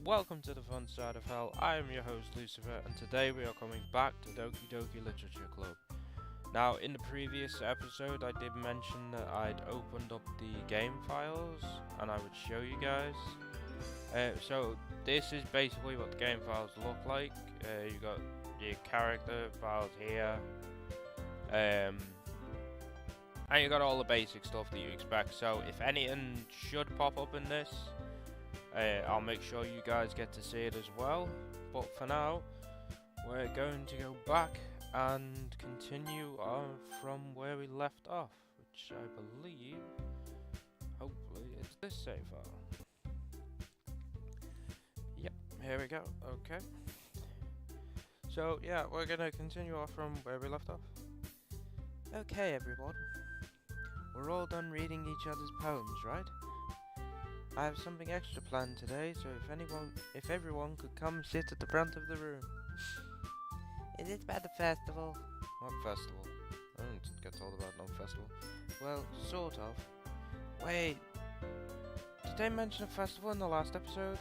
welcome to the fun side of hell. I am your host Lucifer, and today we are coming back to Doki Literature Club. Now, in the previous episode, I did mention that I'd opened up the game files and I would show you guys. So this is basically what the game files look like. You got your character files here, and you got all the basic stuff that you expect. So if anything should pop up in this, I'll make sure you guys get to see it as well. But for now, we're going to go back and continue on from where we left off, which I believe, hopefully, it's this save file. Yep, here we go. Okay. So yeah, we're gonna continue off from where we left off. Okay, everyone. We're all done reading each other's poems, right? I have something extra planned today, so if everyone could come sit at the front of the room. Is it about the festival? What festival? I don't get told about no festival. Well, sort of. Wait, did they mention a festival in the last episode?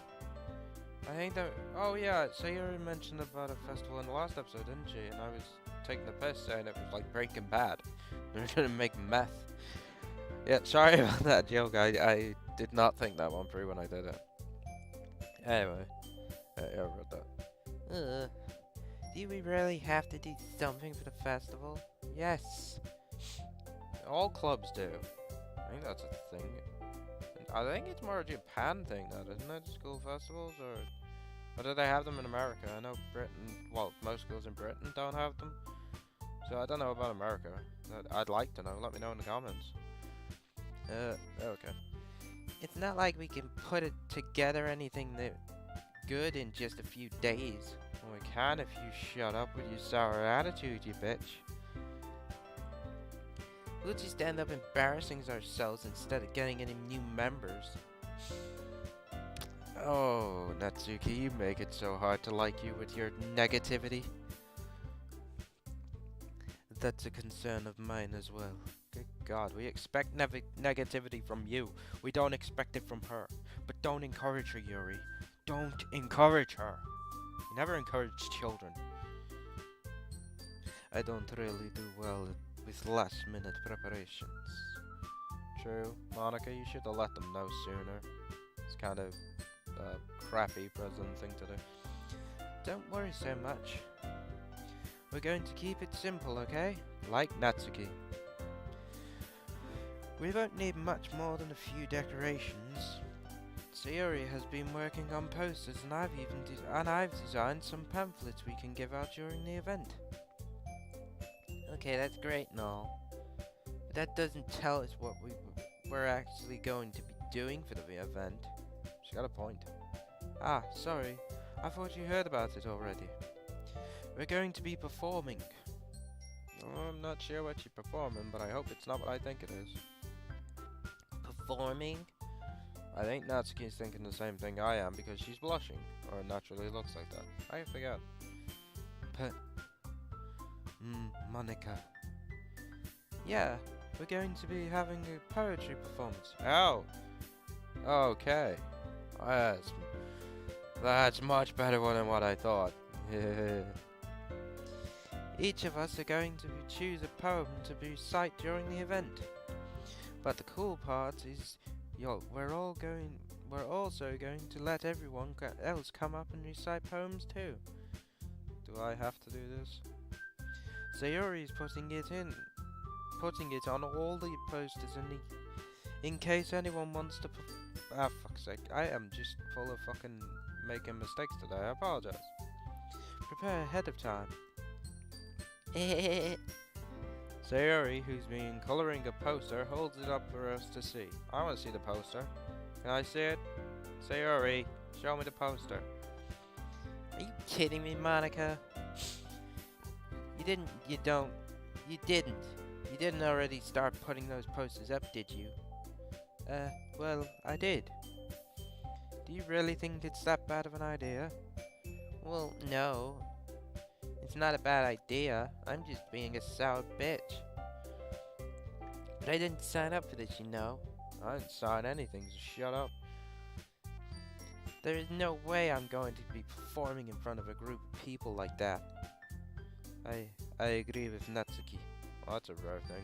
I think that. Oh yeah, Sayori mentioned about a festival in the last episode, didn't she? And I was taking the piss saying it was like Breaking Bad. They're gonna make meth. Yeah, sorry about that joke. I did not think that one through when I did it. Anyway, yeah, I wrote that. Do we really have to do something for the festival? Yes. All clubs do. I think that's a thing. I think it's more a Japan thing, that isn't it? School festivals, or do they have them in America? I know Britain. Well, most schools in Britain don't have them. So I don't know about America. I'd like to know. Let me know in the comments. Okay. It's not like we can put it together anything that good in just a few days. Well, we can if you shut up with your sour attitude, you bitch. We'll just end up embarrassing ourselves instead of getting any new members. Oh, Natsuki, you make it so hard to like you with your negativity. That's a concern of mine as well. Good God, we expect negativity from you. We don't expect it from her. But don't encourage her, Yuri. Don't encourage her. You never encourage children. I don't really do well with last-minute preparations. True. Monika, you should have let them know sooner. It's kind of a crappy present thing to do. Don't worry so much. We're going to keep it simple, okay? Like Natsuki. We won't need much more than a few decorations. Sayori has been working on posters, and I've designed some pamphlets we can give out during the event. Okay, that's great and all, but that doesn't tell us what we're actually going to be doing for the event. She's got a point. Ah, sorry. I thought you heard about it already. We're going to be performing. I'm not sure what you're performing, but I hope it's not what I think it is. Performing? I think Natsuki is thinking the same thing I am because she's blushing, or naturally looks like that. I forgot. Monika. Yeah, we're going to be having a poetry performance. Oh! Okay. That's much better than what I thought. Each of us are going to choose a poem to recite during the event. But the cool part is, we're also going to let everyone else come up and recite poems too. Do I have to do this? Sayori's putting it on all the posters in case anyone wants to. Fuck's sake! I am just full of fucking making mistakes today. I apologize. Prepare ahead of time. Sayori, who's been colouring a poster, holds it up for us to see. I want to see the poster. Can I see it? Sayori, show me the poster. Are you kidding me, Monika? You didn't already start putting those posters up, did you? Well, I did. Do you really think it's that bad of an idea? Well, no. It's not a bad idea. I'm just being a sour bitch. But I didn't sign up for this, you know. I didn't sign anything, so shut up. There is no way I'm going to be performing in front of a group of people like that. I agree with Natsuki. Oh, that's a rare thing.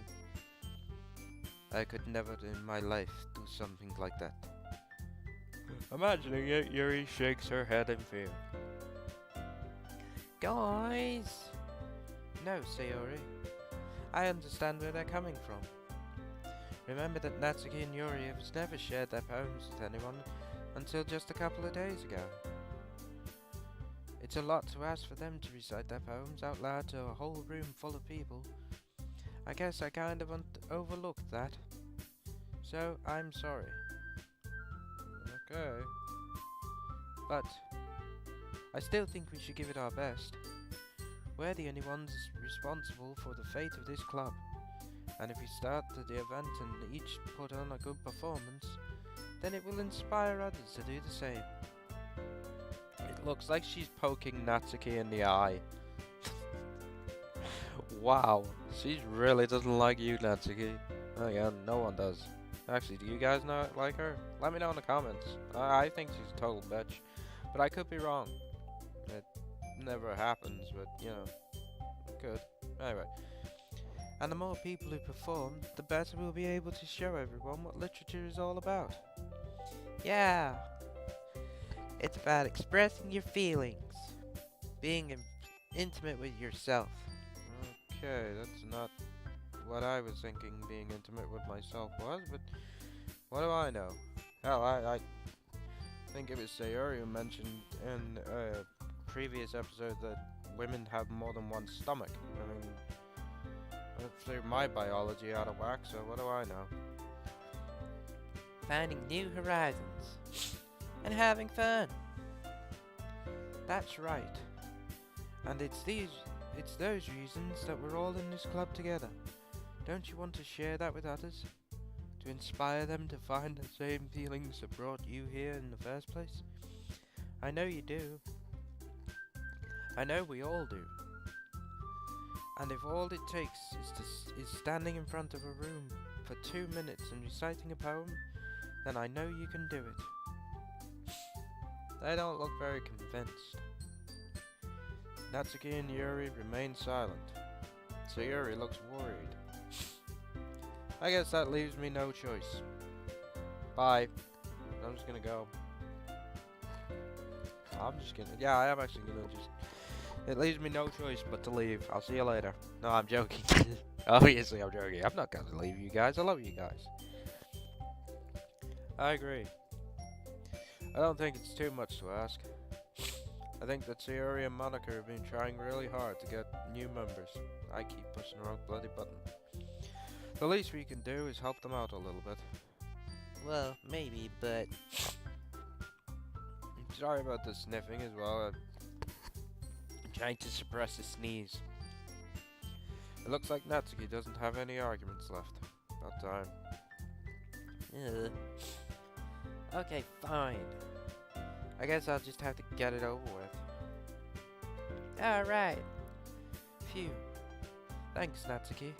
I could never in my life do something like that. Imagining it, Yuri shakes her head in fear. Guys! No, Sayori. I understand where they're coming from. Remember that Natsuki and Yuri have never shared their poems with anyone until just a couple of days ago. It's a lot to ask for them to recite their poems out loud to a whole room full of people. I guess I kind of overlooked that. So, I'm sorry. Okay. But I still think we should give it our best. We're the only ones responsible for the fate of this club. And if we start the event and each put on a good performance, then it will inspire others to do the same. It looks like she's poking Natsuki in the eye. Wow, she really doesn't like you, Natsuki. Oh yeah, no one does. Actually, do you guys not like her? Let me know in the comments. I think she's a total bitch, but I could be wrong. It never happens, but you know, it could. Anyway. And the more people who perform, the better we'll be able to show everyone what literature is all about. Yeah! It's about expressing your feelings. Being intimate with yourself. Okay, that's not what I was thinking being intimate with myself was, but what do I know? Hell, I think it was Sayori who mentioned in a previous episode that women have more than one stomach. I mean, threw my biology out of whack, so what do I know? Finding new horizons and having fun. That's right. And it's those reasons that we're all in this club together. Don't you want to share that with others? To inspire them to find the same feelings that brought you here in the first place? I know you do. I know we all do. And if all it takes is standing in front of a room for 2 minutes and reciting a poem, then I know you can do it. They don't look very convinced. Natsuki and Yuri remain silent. Sayori looks worried. I guess that leaves me no choice. Bye. I'm just gonna go. Yeah, I am actually gonna just... It leaves me no choice but to leave. I'll see you later. No, I'm joking. Obviously, I'm joking. I'm not gonna leave you guys. I love you guys. I agree. I don't think it's too much to ask. I think that Sayori and Monika have been trying really hard to get new members. I keep pushing the wrong bloody button. The least we can do is help them out a little bit. Well, maybe, but... Sorry about the sniffing as well. I'm trying to suppress a sneeze. It looks like Natsuki doesn't have any arguments left. About time. Okay, fine. I guess I'll just have to get it over with. Alright. Phew. Thanks, Natsuki.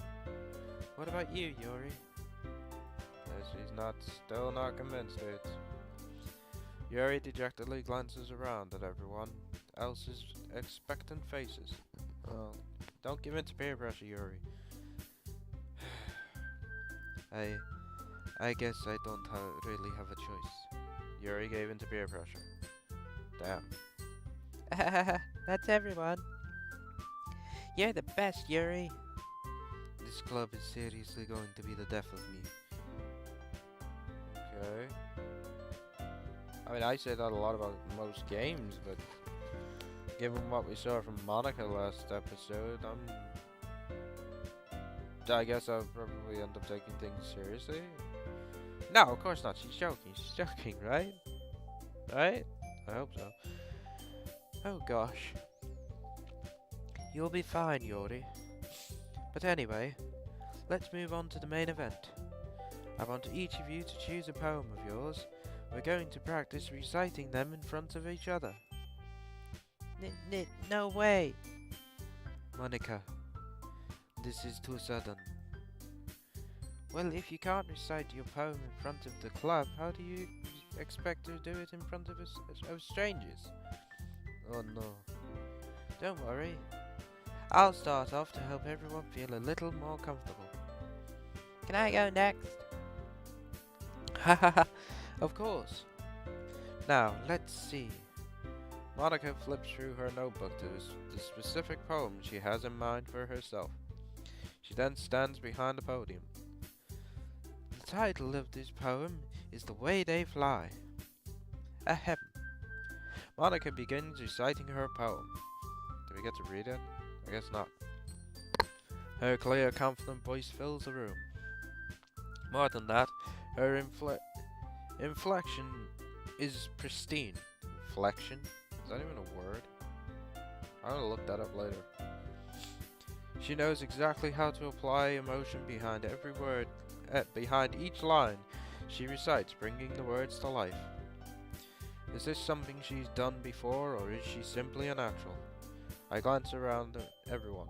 What about you, Yuri? She's still not convinced, dudes. Yuri dejectedly glances around at everyone else's expectant faces. Well, don't give in to peer pressure, Yuri. I guess I don't really have a choice. Yuri gave in to peer pressure. Damn. That's everyone. You're the best, Yuri. This club is seriously going to be the death of me. Okay. I mean, I say that a lot about most games, but given what we saw from Monika last episode, I guess I'll probably end up taking things seriously. No, of course not. She's joking. She's joking, right? Right? I hope so. Oh gosh. You'll be fine, Yuri. But anyway, let's move on to the main event. I want each of you to choose a poem of yours. We're going to practice reciting them in front of each other. No way! Monika, this is too sudden. Well, if you can't recite your poem in front of the club, how do you expect to do it in front of of strangers? Oh no. Don't worry. I'll start off to help everyone feel a little more comfortable. Can I go next? Hahaha, of course. Now, let's see. Monika flips through her notebook to the specific poem she has in mind for herself. She then stands behind the podium. The title of this poem is The Way They Fly. Ahem. Monika begins reciting her poem. Do we get to read it? I guess not. Her clear, confident voice fills the room. More than that, her inflection is pristine. Inflection? Is that even a word? I'm gonna look that up later. She knows exactly how to apply emotion behind every word, behind each line she recites, bringing the words to life. Is this something she's done before, or is she simply a natural? I glance around everyone.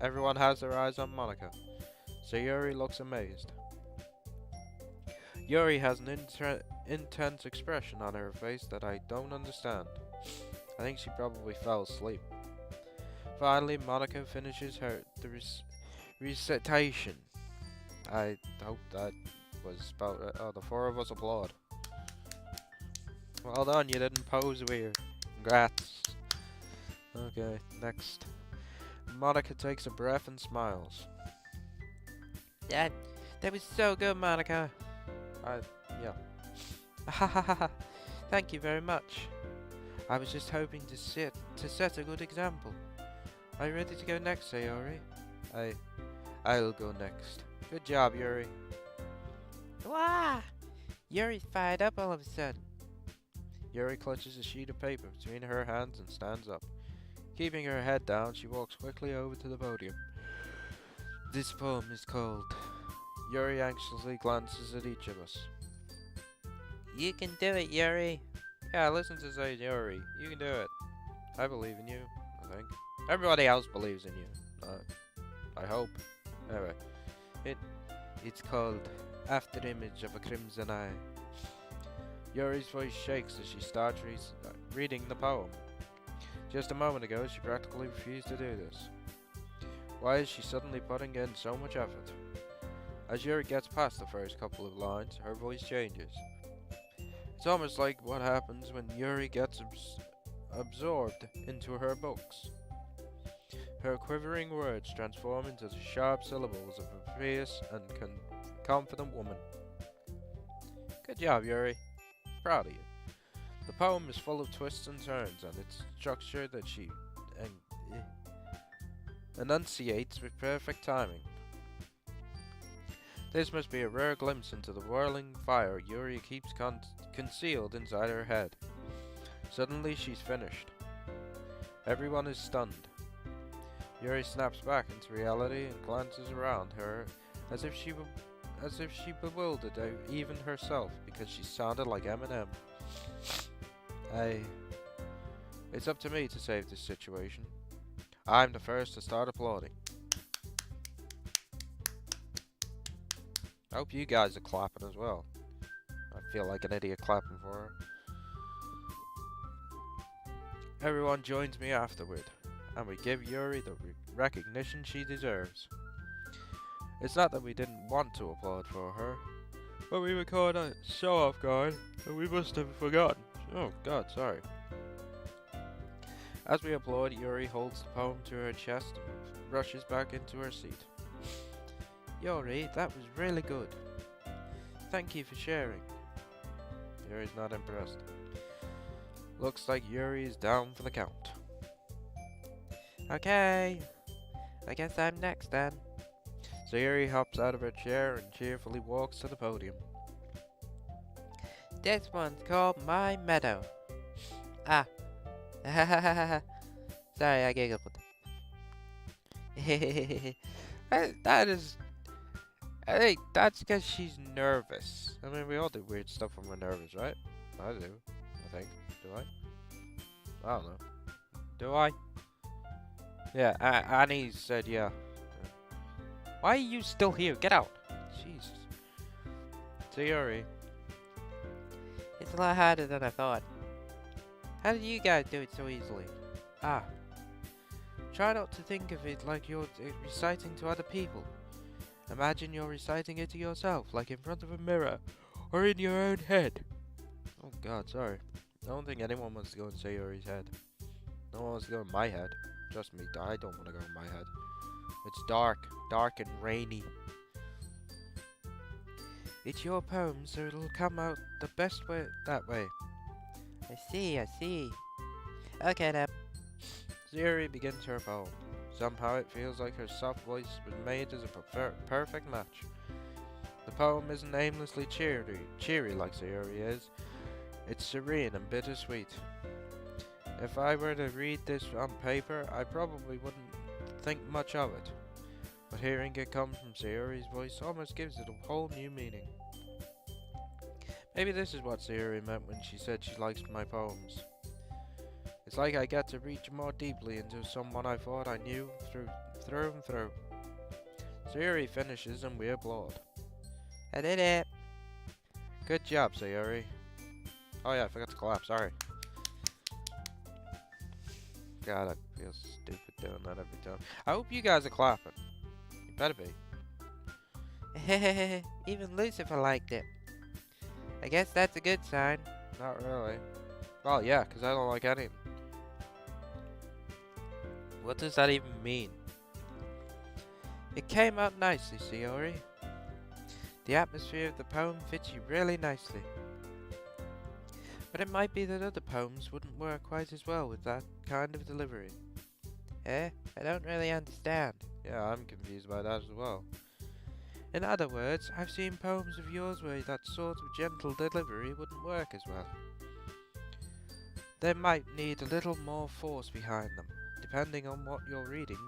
Everyone has their eyes on Monika. Sayori looks amazed. Yuri has an intense expression on her face that I don't understand. I think she probably fell asleep. Finally, Monika finishes the recitation. I hope that was about the four of us applaud. Well done, you didn't pose weird. Congrats. Okay, next. Monika takes a breath and smiles. That was so good, Monika. Yeah. Ha ha ha ha. Thank you very much. I was just hoping to set a good example. Are you ready to go next, Sayori? I'll go next. Good job, Yuri. Wah! Yuri's fired up all of a sudden. Yuri clutches a sheet of paper between her hands and stands up. Keeping her head down, she walks quickly over to the podium. This poem is called... Yuri anxiously glances at each of us. You can do it, Yuri. Yeah, listen to Sayori. You can do it. I believe in you, I think. Everybody else believes in you. I hope. Anyway. It's called After Image of a Crimson Eye. Yuri's voice shakes as she starts reading the poem. Just a moment ago, she practically refused to do this. Why is she suddenly putting in so much effort? As Yuri gets past the first couple of lines, her voice changes. It's almost like what happens when Yuri gets absorbed into her books. Her quivering words transform into the sharp syllables of a fierce and confident woman. Good job, Yuri. Proud of you. The poem is full of twists and turns, and its structure that she enunciates with perfect timing. This must be a rare glimpse into the whirling fire Yuri keeps concealed inside her head. Suddenly she's finished. Everyone is stunned. Yuri snaps back into reality and glances around her as if she bewildered even herself because she sounded like Eminem. It's up to me to save this situation. I'm the first to start applauding. I hope you guys are clapping as well. I feel like an idiot clapping for her. Everyone joins me afterward, and we give Yuri the recognition she deserves. It's not that we didn't want to applaud for her, but we were caught so off guard that we must have forgotten. Oh god, sorry. As we applaud, Yuri holds the poem to her chest and rushes back into her seat. Yuri, that was really good. Thank you for sharing. Yuri's not impressed. Looks like Yuri is down for the count. Okay, I guess I'm next then. So Yuri hops out of her chair and cheerfully walks to the podium. This one's called My Meadow. Ah. Sorry, I giggled. That is... I think that's because she's nervous. I mean, we all do weird stuff when we're nervous, right? I do. I think. Do I? I don't know. Do I? Yeah, Annie said yeah. Why are you still here? Get out! Jesus. Sayori. It's a lot harder than I thought. How did you guys do it so easily? Ah, try not to think of it like you're reciting to other people. Imagine you're reciting it to yourself, like in front of a mirror, or in your own head. Oh god, sorry. I don't think anyone wants to go in Sayori's head. No one wants to go in my head. Trust me, I don't want to go in my head. It's dark and rainy. It's your poem, so it'll come out the best way that way. I see. Okay then. Yuri begins her poem. Somehow it feels like her soft voice was made as a perfect match. The poem isn't aimlessly cheery like Sayori is. It's serene and bittersweet. If I were to read this on paper, I probably wouldn't think much of it. But hearing it come from Sayori's voice almost gives it a whole new meaning. Maybe this is what Sayori meant when she said she likes my poems. It's like I get to reach more deeply into someone I thought I knew through and through. Sayori finishes and we applaud. I did it! Good job, Sayori. Oh yeah, I forgot to clap, sorry. God, I feel stupid doing that every time. I hope you guys are clapping. You better be. Even Lucifer liked it. I guess that's a good sign. Not really. Well, yeah, because I don't like anything. What does that even mean? It came out nicely, Sayori. The atmosphere of the poem fits you really nicely. But it might be that other poems wouldn't work quite as well with that kind of delivery. Eh? I don't really understand. Yeah, I'm confused by that as well. In other words, I've seen poems of yours where that sort of gentle delivery wouldn't work as well. They might need a little more force behind them, depending on what you're reading.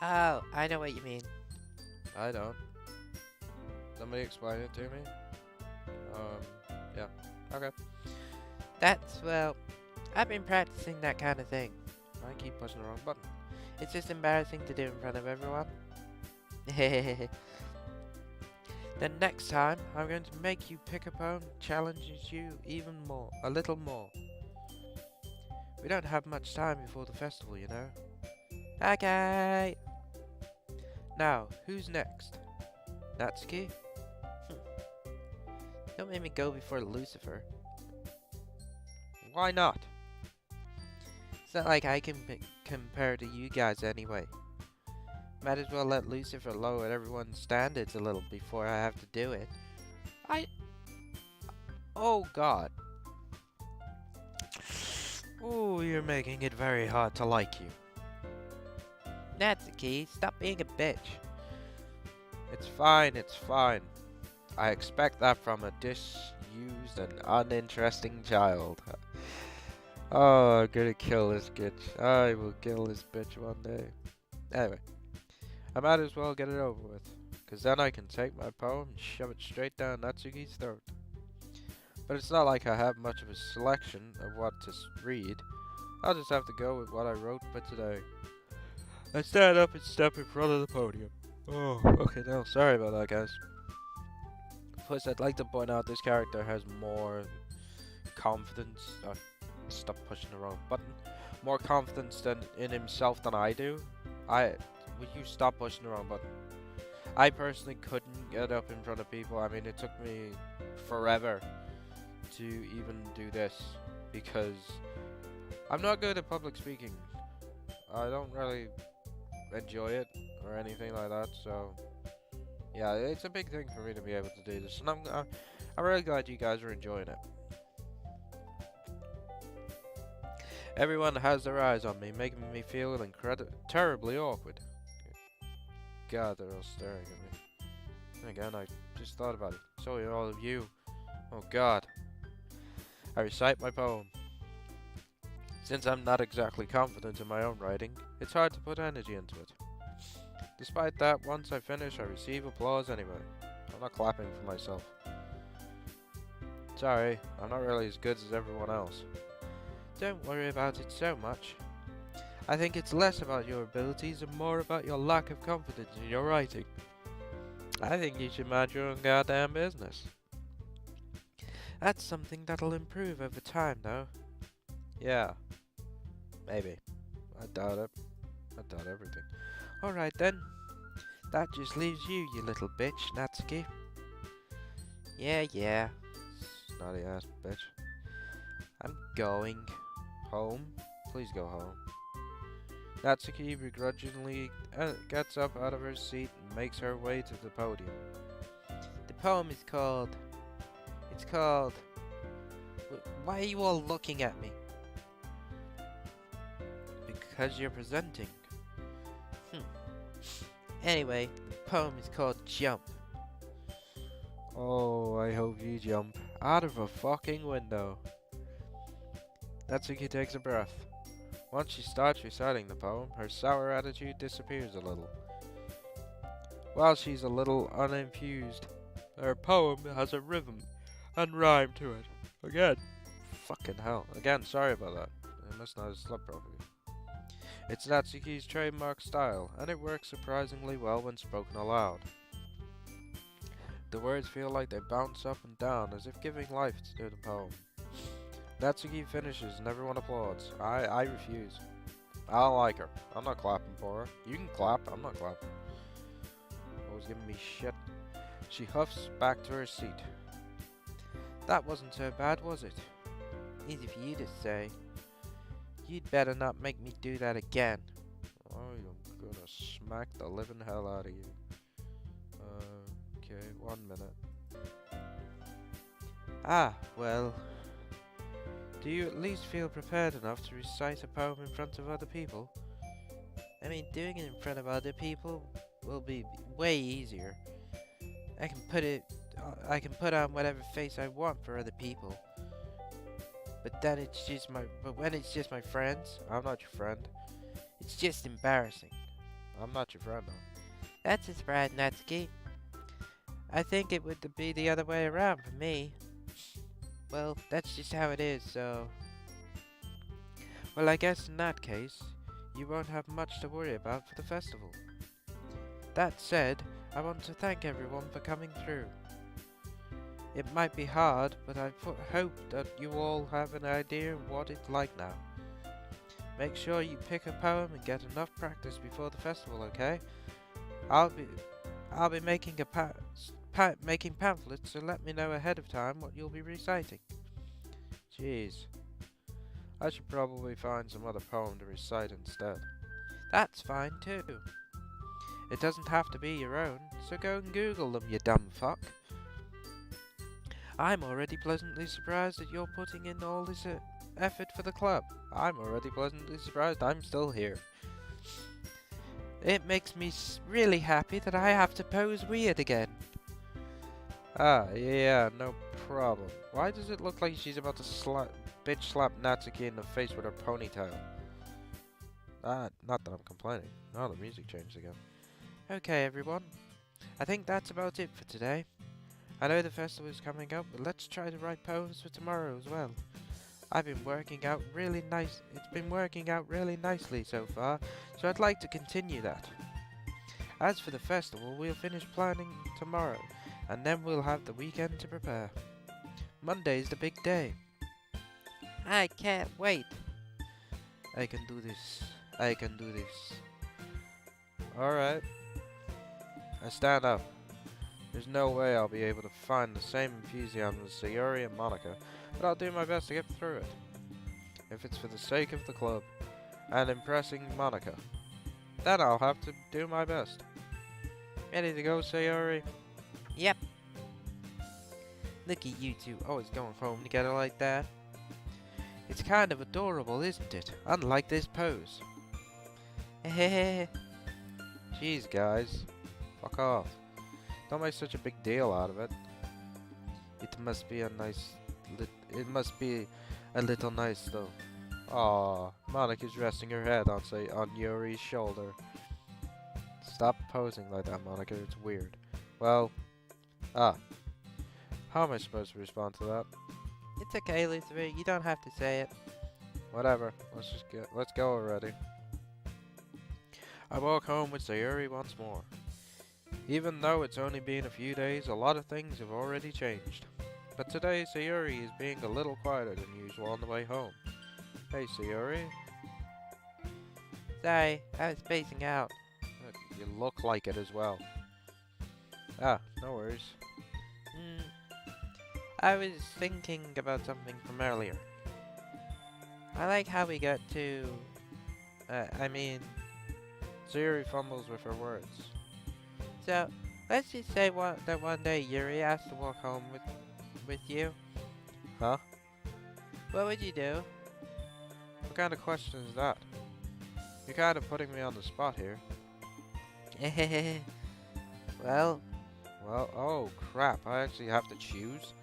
Oh, I know what you mean. I don't. Somebody explain it to me? Yeah. Okay. Well, I've been practicing that kind of thing. I keep pushing the wrong button. It's just embarrassing to do in front of everyone. Then next time, I'm going to make you pick a poem that challenges you even more, a little more. We don't have much time before the festival, you know. Okay. Now, who's next? Natsuki? Don't make me go before Lucifer. Why not? It's not like I can compare to you guys anyway. Might as well let Lucifer lower everyone's standards a little before I have to do it. Oh god. Oh, you're making it very hard to like you. Natsuki, stop being a bitch. It's fine. I expect that from a disused and uninteresting child. Oh, I'm gonna kill this bitch. I will kill this bitch one day. Anyway, I might as well get it over with, cause then I can take my poem and shove it straight down Natsuki's throat. But it's not like I have much of a selection of what to read. I'll just have to go with what I wrote for today. I stand up and step in front of the podium. Oh, okay, no, sorry about that, guys. Plus, I'd like to point out this character has more confidence. Stop pushing the wrong button. More confidence in himself than I do. Would you stop pushing the wrong button? I personally couldn't get up in front of people. I mean, it took me forever to even do this because I'm not good at public speaking. I don't really enjoy it or anything like that, so yeah, it's a big thing for me to be able to do this, and I'm really glad you guys are enjoying it. Everyone has their eyes on me, making me feel terribly awkward. God, they're all staring at me. Again, I just thought about it. So are all of you. Oh God. I recite my poem. Since I'm not exactly confident in my own writing, it's hard to put energy into it. Despite that, once I finish, I receive applause anyway. I'm not clapping for myself. Sorry, I'm not really as good as everyone else. Don't worry about it so much. I think it's less about your abilities and more about your lack of confidence in your writing. I think you should mind your own goddamn business. That's something that'll improve over time, though. Yeah, maybe. I doubt it. I doubt everything. Alright then. That just leaves you, you little bitch, Natsuki. Yeah. Snotty ass bitch. I'm going home. Please go home. Natsuki begrudgingly gets up out of her seat and makes her way to the podium. The poem is called... It's called... Why are you all looking at me? Because you're presenting. Anyway, the poem is called Jump. Oh, I hope you jump out of a fucking window. Natsuki takes a breath. Once she starts reciting the poem, her sour attitude disappears a little. While she's a little uninfused, her poem has a rhythm and rhyme to it. Again. Fucking hell. Again, sorry about that. I must not have slept properly. It's Natsuki's trademark style, and it works surprisingly well when spoken aloud. The words feel like they bounce up and down as if giving life to the poem. Natsuki finishes and everyone applauds. I refuse. I don't like her. I'm not clapping for her. You can clap, I'm not clapping. Always giving me shit. She huffs back to her seat. That wasn't so bad, was it? Easy for you to say. You'd better not make me do that again. I'm gonna smack the living hell out of you. Okay, 1 minute. Ah, well. Do you at least feel prepared enough to recite a poem in front of other people? I mean, doing it in front of other people will be way easier. I can put on whatever face I want for other people. But when it's just my friends, I'm not your friend. It's just embarrassing. I'm not your friend, though. That's a surprise, Natsuki. I think it would be the other way around for me. Well, that's just how it is, so... Well, I guess in that case, you won't have much to worry about for the festival. That said, I want to thank everyone for coming through. It might be hard, but I hope that you all have an idea of what it's like now. Make sure you pick a poem and get enough practice before the festival, okay? I'll be making making pamphlets, so let me know ahead of time what you'll be reciting. Jeez. I should probably find some other poem to recite instead. That's fine too. It doesn't have to be your own, so go and Google them, you dumb fuck. I'm already pleasantly surprised that you're putting in all this effort for the club. I'm already pleasantly surprised I'm still here. It makes me really happy that I have to pose weird again. Ah, yeah, no problem. Why does it look like she's about to bitch slap Natsuki in the face with her ponytail? Not that I'm complaining. Oh, the music changed again. Okay, everyone. I think that's about it for today. I know the festival is coming up, but let's try to write poems for tomorrow as well. It's been working out really nicely so far, so I'd like to continue that. As for the festival, we'll finish planning tomorrow, and then we'll have the weekend to prepare. Monday's the big day. I can't wait. I can do this. Alright. I stand up. There's no way I'll be able to find the same enthusiasm as Sayori and Monika, but I'll do my best to get through it. If it's for the sake of the club, and impressing Monika, then I'll have to do my best. Ready to go, Sayori? Yep. Look at you two always going home together like that. It's kind of adorable, isn't it? Unlike this pose. Hehehe. Jeez, guys. Fuck off. Don't make such a big deal out of it. It must be a little nice though. Aw, Monika's resting her head on Yuri's shoulder. Stop posing like that, Monika. It's weird. Well, how am I supposed to respond to that? It's okay, Lucifer. You don't have to say it. Whatever. Let's go already. I walk home with Sayori once more. Even though it's only been a few days, a lot of things have already changed. But today Sayori is being a little quieter than usual on the way home. Hey Sayori. Sorry, I was spacing out. You look like it as well. Ah, no worries. I was thinking about something from earlier. I like how we got to... Sayori fumbles with her words. So, let's just say that one day Yuri asked to walk home with you. Huh? What would you do? What kind of question is that? You're kind of putting me on the spot here. Well, oh crap, I actually have to choose?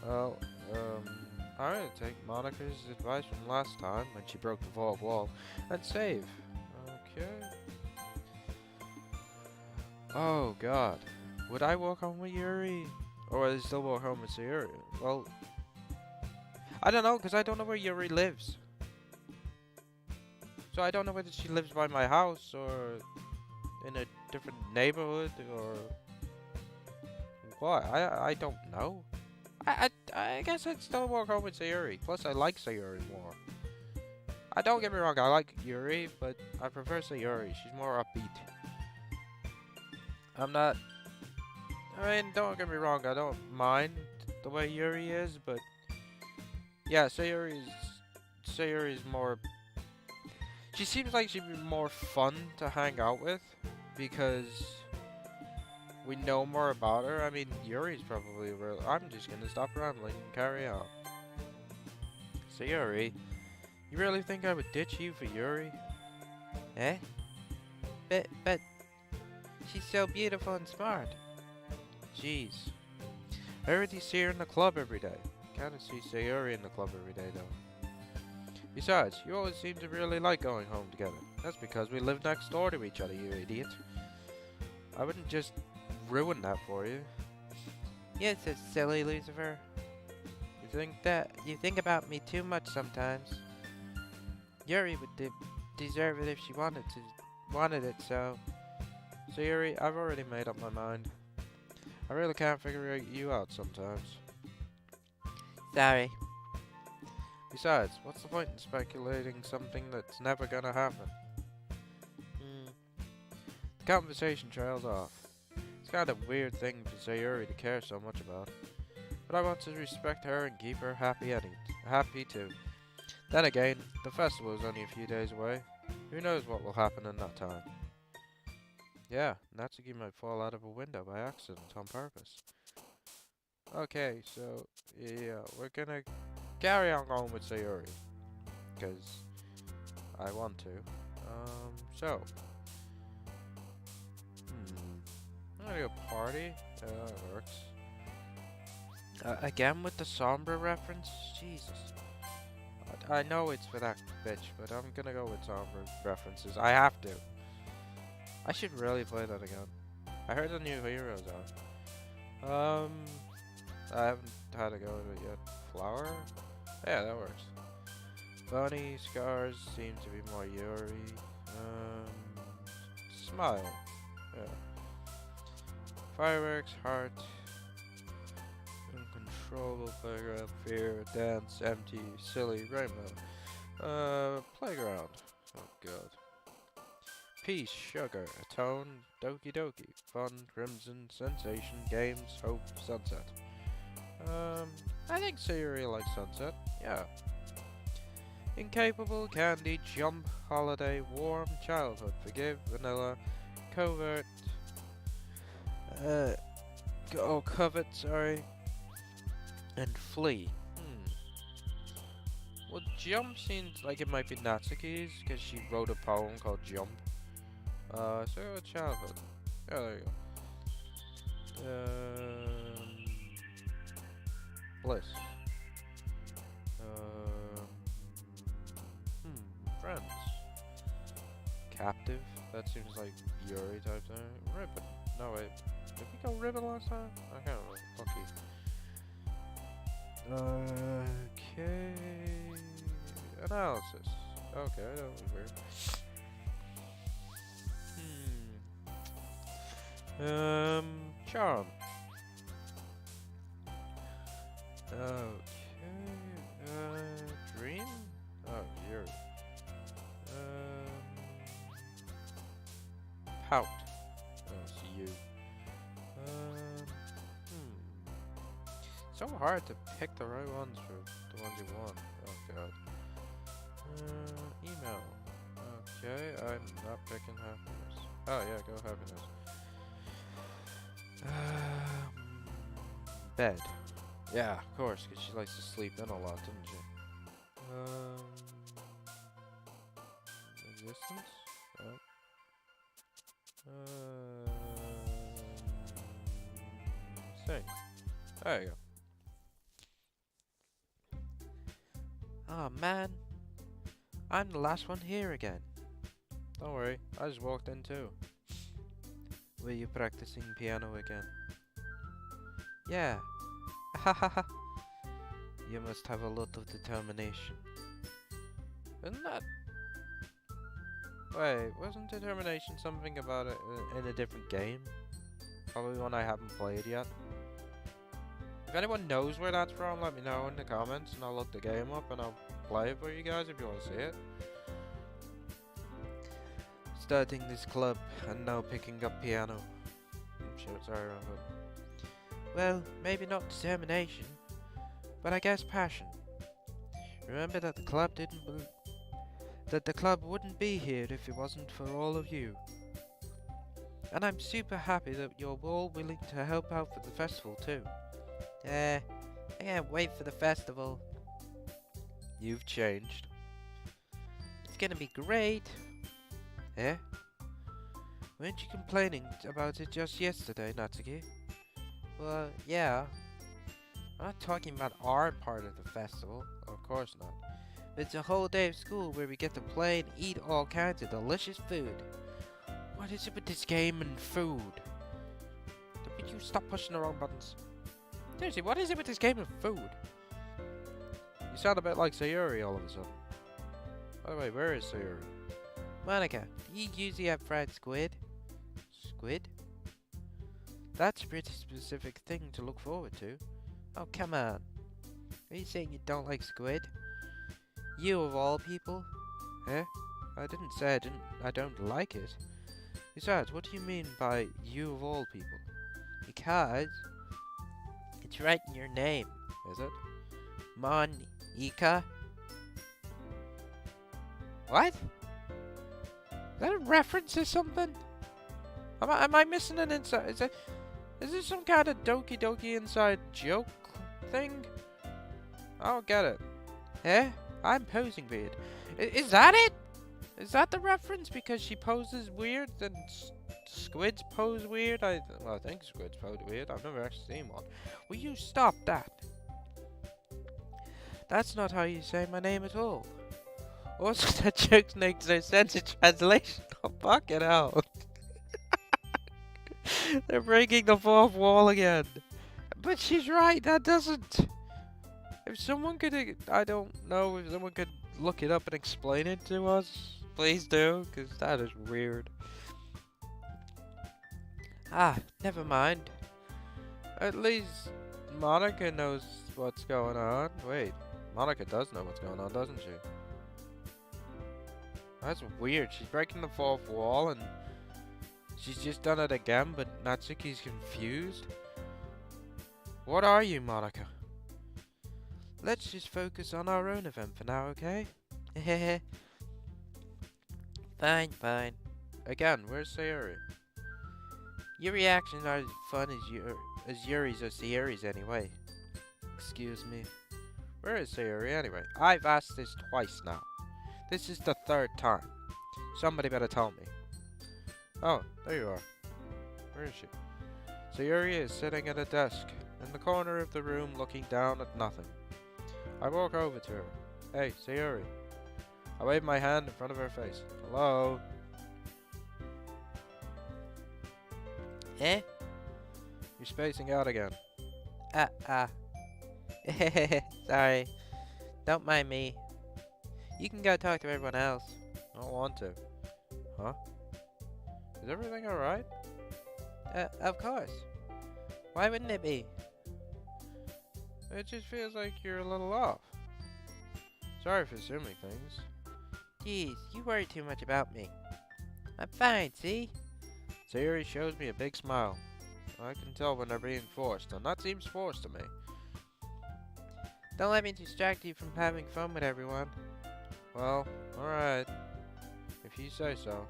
Well, I'm gonna take Monika's advice from last time when she broke the fourth wall and save. Okay. Oh god. Would I walk home with Yuri? Or would I still walk home with Sayori? Well, I don't know, because I don't know where Yuri lives. So I don't know whether she lives by my house or in a different neighborhood or what. I don't know. I guess I'd still walk home with Sayori. Plus, I like Sayori more. Don't get me wrong, I like Yuri, but I prefer Sayori. She's more upbeat. Don't get me wrong, I don't mind the way Yuri is, but yeah, Sayori's more... She seems like she'd be more fun to hang out with because we know more about her. I mean, Yuri's probably real. I'm just gonna stop rambling and carry on. Sayori, you really think I would ditch you for Yuri? Eh? But she's so beautiful and smart. Jeez. I already see her in the club every day. Kinda see Sayori in the club every day though. Besides, you always seem to really like going home together. That's because we live next door to each other, you idiot. I wouldn't just ruin that for you. You're so silly, Lucifer. You think about me too much sometimes. Yuri would deserve it if she wanted it, so... Yuri, I've already made up my mind. I really can't figure you out sometimes. Sorry. Besides, what's the point in speculating something that's never gonna happen? The conversation trails off. It's kind of a weird thing for Sayori to care so much about. But I want to respect her and keep her happy too. Then again, the festival is only a few days away. Who knows what will happen in that time? Yeah, Natsuki might fall out of a window by accident on purpose. Okay, so yeah, we're gonna carry on going with Sayori, because I want to. I'm gonna go party. That works. Again with the Sombra reference? Jesus. I know it's for that bitch, but I'm gonna go with Sombra references. I have to. I should really play that again. I heard the new heroes are. I haven't had to go with it yet. Flower? Yeah, that works. Bunny, Scars seem to be more Yuri. Smile. Yeah. Fireworks, Heart. Uncontrollable Playground, Fear, Dance, Empty, Silly, Rainbow. Playground. Oh god. Peace, Sugar, Atone, Doki Doki, Fun, Crimson, Sensation, Games, Hope, Sunset. I think Sayori likes Sunset, yeah. Incapable, Candy, Jump, Holiday, Warm, Childhood, Forgive, Vanilla, Covert, Covet, sorry, and Flee. Well, Jump seems like it might be Natsuki's, because she wrote a poem called Jump. So Childhood. Yeah, there you go. Bliss. Friends. Captive. That seems like Yuri type thing. Ribbon. No wait. Did we go Ribbon last time? I can't remember. Okay. Analysis. Okay, that was weird. Charm. Okay. Dream? Oh, Yuri. Pout. That's you. So hard to pick the right ones for the ones you want. Oh god. Email. Okay, I'm not picking happiness. Oh yeah, go happiness. Bed. Yeah, of course, because she likes to sleep in a lot, doesn't she? Existence? Oh. Sing. There you go. Oh man, I'm the last one here again. Don't worry, I just walked in too. Were you practicing piano again? Yeah. Hahaha. You must have a lot of determination. Isn't that... Wait, wasn't determination something about it in a different game? Probably one I haven't played yet. If anyone knows where that's from, let me know in the comments and I'll look the game up and I'll play it for you guys if you want to see it. Starting this club and now picking up piano. I'm sure it's Iron Hood. Well, maybe not determination, but I guess passion. Remember that the club the club wouldn't be here if it wasn't for all of you. And I'm super happy that you're all willing to help out for the festival too. I can't wait for the festival. You've changed. It's gonna be great. Eh? Weren't you complaining about it just yesterday, Natsuki? Well, yeah. I'm not talking about our part of the festival. Of course not. It's a whole day of school where we get to play and eat all kinds of delicious food. What is it with this game and food? Would you stop pushing the wrong buttons? Seriously, what is it with this game and food? You sound a bit like Sayori all of a sudden. By the way, where is Sayori? Monika, do you usually have fried squid? Squid? That's a pretty specific thing to look forward to. Oh, come on. Are you saying you don't like squid? You of all people? Eh? I didn't say I don't like it. Besides, what do you mean by you of all people? Because it's right in your name. Is it? Monika? What? Is that a reference to something? Am I missing an inside? Is this some kind of Doki inside joke thing? I don't get it. Eh? I'm posing weird. Is that it? Is that the reference? Because she poses weird and squids pose weird? I think squids pose weird. I've never actually seen one. Will you stop that? That's not how you say my name at all. Also, that joke makes no sense in translation. Oh, fucking hell. They're breaking the fourth wall again. But she's right, that doesn't... If someone could... I don't know if someone could look it up and explain it to us. Please do, because that is weird. Ah, never mind. At least Monika knows what's going on. Wait, Monika does know what's going on, doesn't she? That's weird. She's breaking the fourth wall and she's just done it again, but Natsuki's confused. What are you, Monika? Let's just focus on our own event for now, okay? Fine, fine. Again, where's Sayori? Your reactions aren't as fun as Yuri's or Sayori's anyway. Excuse me. Where is Sayori anyway? I've asked this twice now. This is the third time. Somebody better tell me. Oh, there you are. Where is she? Sayori is sitting at a desk in the corner of the room looking down at nothing. I walk over to her. Hey, Sayori. I wave my hand in front of her face. Hello? Eh? You're spacing out again. Sorry. Don't mind me. You can go talk to everyone else. I don't want to. Huh? Is everything alright? Of course. Why wouldn't it be? It just feels like you're a little off. Sorry for assuming things. Jeez, you worry too much about me. I'm fine, see? Sayori shows me a big smile. I can tell when they're being forced, and that seems forced to me. Don't let me distract you from having fun with everyone. Well, alright. If you say so.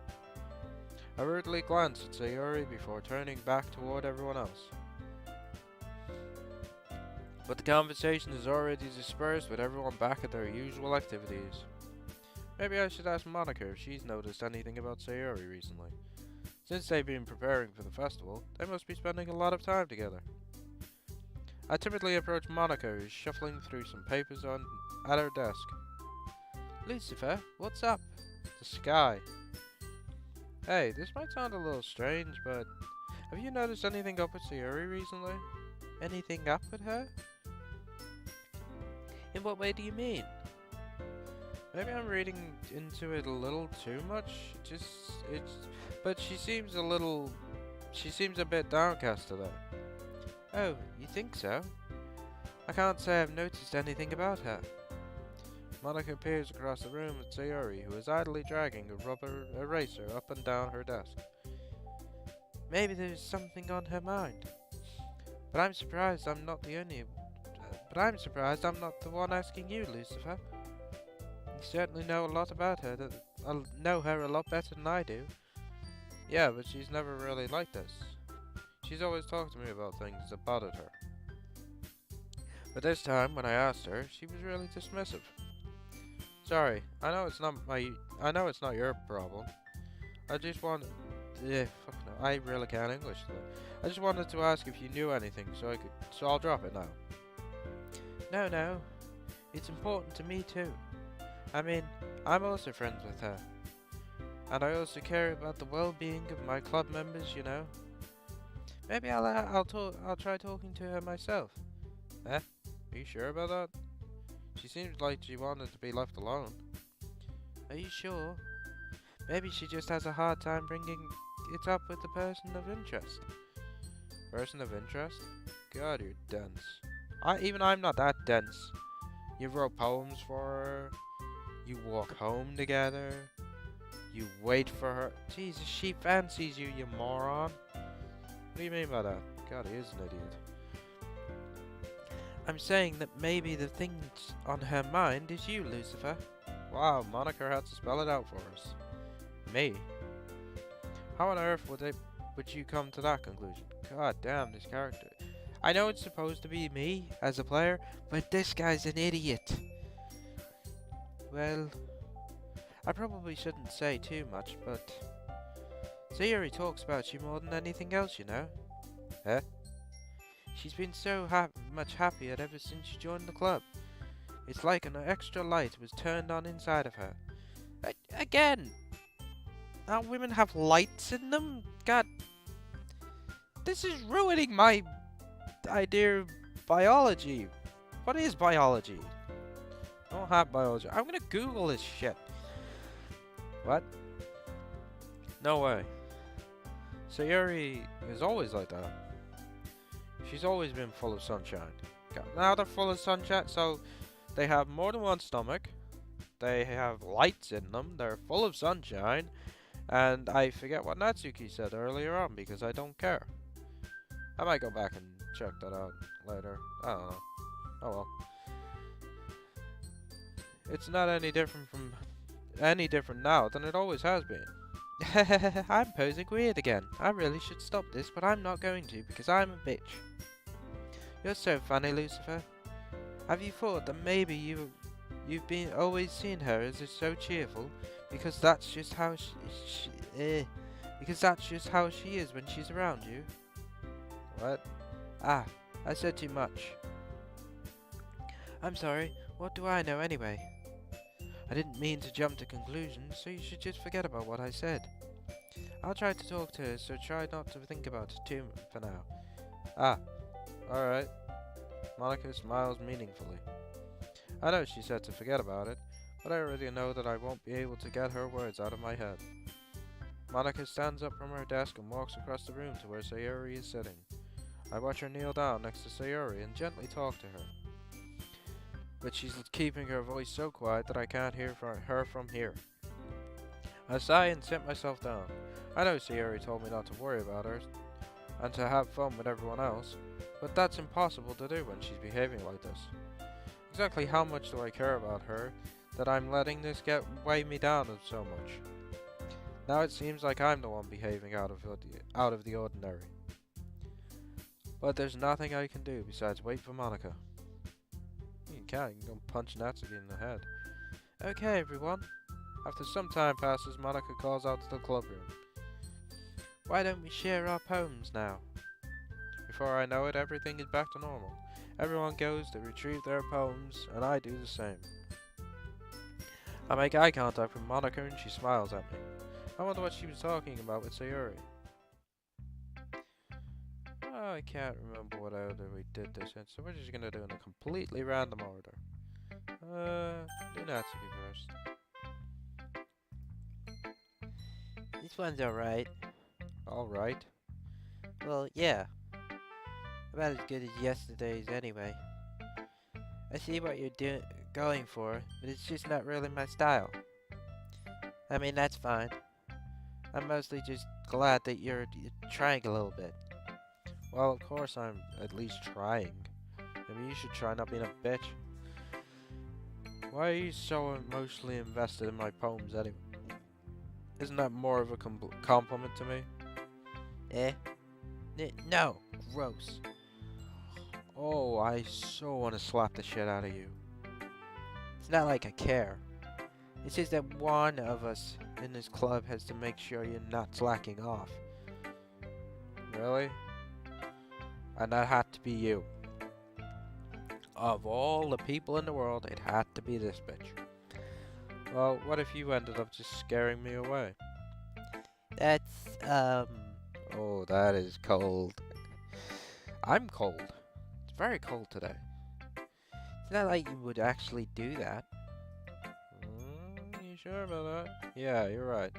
I rudely glance at Sayori before turning back toward everyone else. But the conversation is already dispersed with everyone back at their usual activities. Maybe I should ask Monika if she's noticed anything about Sayori recently. Since they've been preparing for the festival, they must be spending a lot of time together. I timidly approach Monika, who's shuffling through some papers at her desk. Lucifer, what's up? The sky. Hey, this might sound a little strange, but have you noticed anything up with Sayori recently? Anything up with her? In what way do you mean? Maybe I'm reading into it a little too much. But she seems a bit downcast today. Oh, you think so? I can't say I've noticed anything about her. Monika peers across the room at Sayori, who is idly dragging a rubber eraser up and down her desk. Maybe there's something on her mind. But I'm surprised I'm not the one asking you, Lucifer. You certainly know a lot about her. I know her a lot better than I do. Yeah, but she's never really like this. She's always talked to me about things that bothered her. But this time, when I asked her, she was really dismissive. Sorry, I know it's not your problem. I just wanted... fuck no, I really can't English today. I just wanted to ask if you knew anything, so I'll drop it now. No. It's important to me too. I mean, I'm also friends with her. And I also care about the well-being of my club members, you know. Maybe I'll try talking to her myself. Eh? Are you sure about that? She seems like she wanted to be left alone. Are you sure? Maybe she just has a hard time bringing it up with the person of interest. Person of interest? God, you're dense. I'm not that dense. You wrote poems for her. You walk home together. You wait for her. Jesus, she fancies you, you moron. What do you mean by that? God, he is an idiot. I'm saying that maybe the thing on her mind is you, Lucifer. Wow, Monika had to spell it out for us. Me? How on earth would you come to that conclusion? God damn, this character. I know it's supposed to be me as a player, but this guy's an idiot. Well, I probably shouldn't say too much, but Sayori talks about you more than anything else, you know. Huh? She's been so much happier ever since she joined the club. It's like an extra light was turned on inside of her. Again! Now women have lights in them? God, this is ruining my idea of biology. What is biology? I don't have biology. I'm gonna Google this shit. What? No way. Sayori is always like that. She's always been full of sunshine. Now they're full of sunshine, so they have more than one stomach. They have lights in them. They're full of sunshine. And I forget what Natsuki said earlier on because I don't care. I might go back and check that out later. I don't know. Oh well. It's not any different now than it always has been. I'm posing weird again. I really should stop this, but I'm not going to because I'm a bitch. You're so funny, Lucifer. Have you thought that maybe you've been always seen her as so cheerful because that's just how she is when she's around you? What? Ah, I said too much. I'm sorry. What do I know anyway? I didn't mean to jump to conclusions, so you should just forget about what I said. I'll try to talk to her, so try not to think about it too for now. Ah, alright. Monika smiles meaningfully. I know she said to forget about it, but I already know that I won't be able to get her words out of my head. Monika stands up from her desk and walks across the room to where Sayori is sitting. I watch her kneel down next to Sayori and gently talk to her. but she's keeping her voice so quiet that I can't hear her from here. I sigh and sit myself down. I know Sayori told me not to worry about her and to have fun with everyone else, but that's impossible to do when she's behaving like this. Exactly how much do I care about her that I'm letting this weigh me down so much? Now it seems like I'm the one behaving out of the ordinary. But there's nothing I can do besides wait for Monika. You can go punch Natsuki in the head. Okay, everyone. After some time passes, Monika calls out to the club room. Why don't we share our poems now? Before I know it, everything is back to normal. Everyone goes to retrieve their poems, and I do the same. I make eye contact with Monika and she smiles at me. I wonder what she was talking about with Sayori. Oh, I can't remember what order we did this in, so we're just gonna do it in a completely random order. Do Natsuki first. This one's alright. Alright? Well, yeah. About as good as yesterday's anyway. I see what you're going for, but it's just not really my style. I mean, that's fine. I'm mostly just glad that you're trying a little bit. Well, of course I'm at least trying. I mean, you should try not being a bitch. Why are you so emotionally invested in my poems anyway? Isn't that more of a compliment to me? Eh? No! Gross. Oh, I so want to slap the shit out of you. It's not like I care. It's just that one of us in this club has to make sure you're not slacking off. Really? And that had to be you. Of all the people in the world, it had to be this bitch. Well, what if you ended up just scaring me away? That's, Oh, that is cold. I'm cold. It's very cold today. It's not like you would actually do that. You sure about that? Yeah, you're right.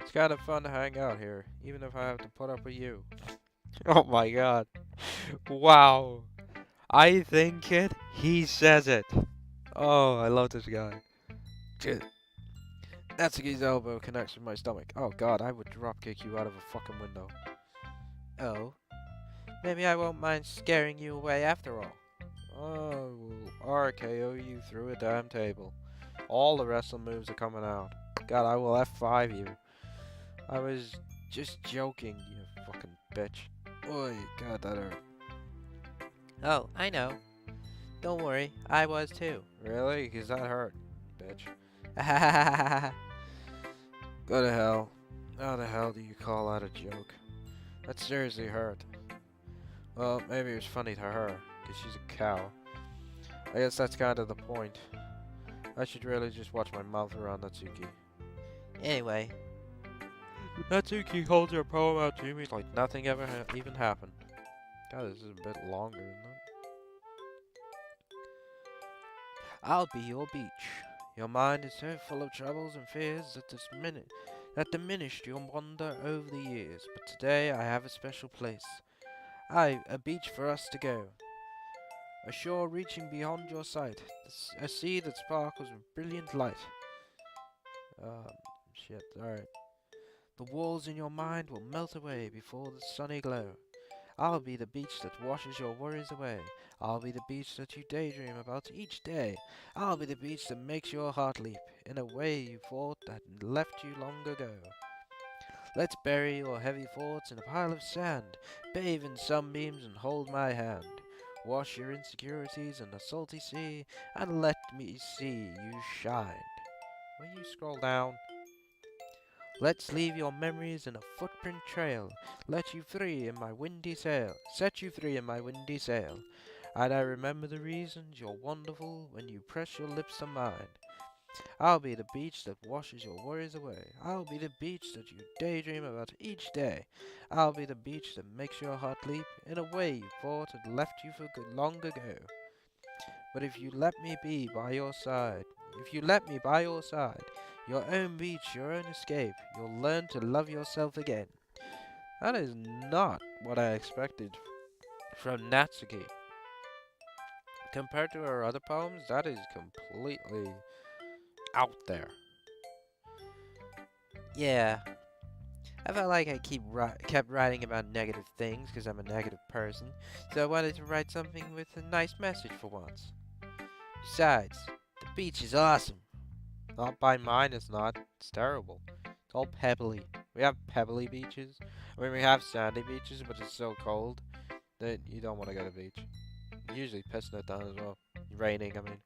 It's kind of fun to hang out here, even if I have to put up with you. Oh my god. Wow. I think it, he says it. Oh, I love this guy. Natsuki's elbow connects with my stomach. Oh god, I would dropkick you out of a fucking window. Oh. Maybe I won't mind scaring you away after all. Oh, will RKO you through a damn table. All the wrestling moves are coming out. God, I will F5 you. I was just joking, you fucking bitch. Oi, god, that hurt. Oh, I know. Don't worry, I was too. Really? Because that hurt, bitch. Go to hell. How the hell do you call that a joke? That seriously hurt. Well, maybe it was funny to her, because she's a cow. I guess that's kind of the point. I should really just watch my mouth around Natsuki. Anyway. Natsuki holds her poem out to me like nothing ever even happened. God, this is a bit longer, isn't it? I'll be your beach. Your mind is so full of troubles and fears that diminished your wonder over the years. But today I have a special place. A beach for us to go. A shore reaching beyond your sight. A sea that sparkles with brilliant light. Shit, alright. The walls in your mind will melt away before the sunny glow. I'll be the beach that washes your worries away. I'll be the beach that you daydream about each day. I'll be the beach that makes your heart leap in a way you thought that left you long ago. Let's bury your heavy thoughts in a pile of sand. Bathe in sunbeams and hold my hand. Wash your insecurities in the salty sea and let me see you shine. Will you scroll down? Let's leave your memories in a footprint trail. Set you free in my windy sail. And I remember the reasons you're wonderful when you press your lips to mine. I'll be the beach that washes your worries away. I'll be the beach that you daydream about each day. I'll be the beach that makes your heart leap in a way you thought had left you for good long ago. But if you let me be by your side, your own beach, your own escape, you'll learn to love yourself again. That is not what I expected from Natsuki. Compared to her other poems, that is completely out there. Yeah, I felt like I kept writing about negative things because I'm a negative person, so I wanted to write something with a nice message for once. Besides, the beach is awesome. Not by mine, it's not. It's terrible. It's all pebbly. We have pebbly beaches. I mean, we have sandy beaches, but it's so cold that you don't want to go to the beach. Usually pissing it down as well. Raining, I mean.